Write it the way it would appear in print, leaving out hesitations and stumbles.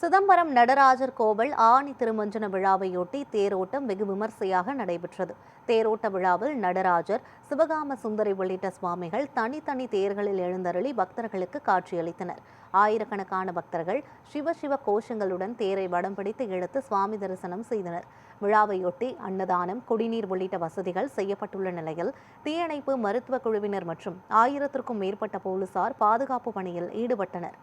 சிதம்பரம் நடராஜர் கோவில் ஆணி திருமஞ்சன விழாவையொட்டி தேரோட்டம் வெகு விமர்சையாக நடைபெற்றது. தேரோட்ட விழாவில் நடராஜர், சிவகாம சுந்தரி உள்ளிட்ட சுவாமிகள் தனித்தனி தேர்களில் எழுந்தருளி பக்தர்களுக்கு காட்சியளித்தனர். ஆயிரக்கணக்கான பக்தர்கள் சிவ கோஷங்களுடன் தேரை வடம் பிடித்து இழுத்து சுவாமி தரிசனம் செய்தனர். விழாவையொட்டி அன்னதானம், குடிநீர் உள்ளிட்ட வசதிகள் செய்யப்பட்டுள்ள நிலையில் தீயணைப்பு, மருத்துவ குழுவினர் மற்றும் 1000க்கும் மேற்பட்ட போலீசார் பாதுகாப்பு பணியில் ஈடுபட்டனர்.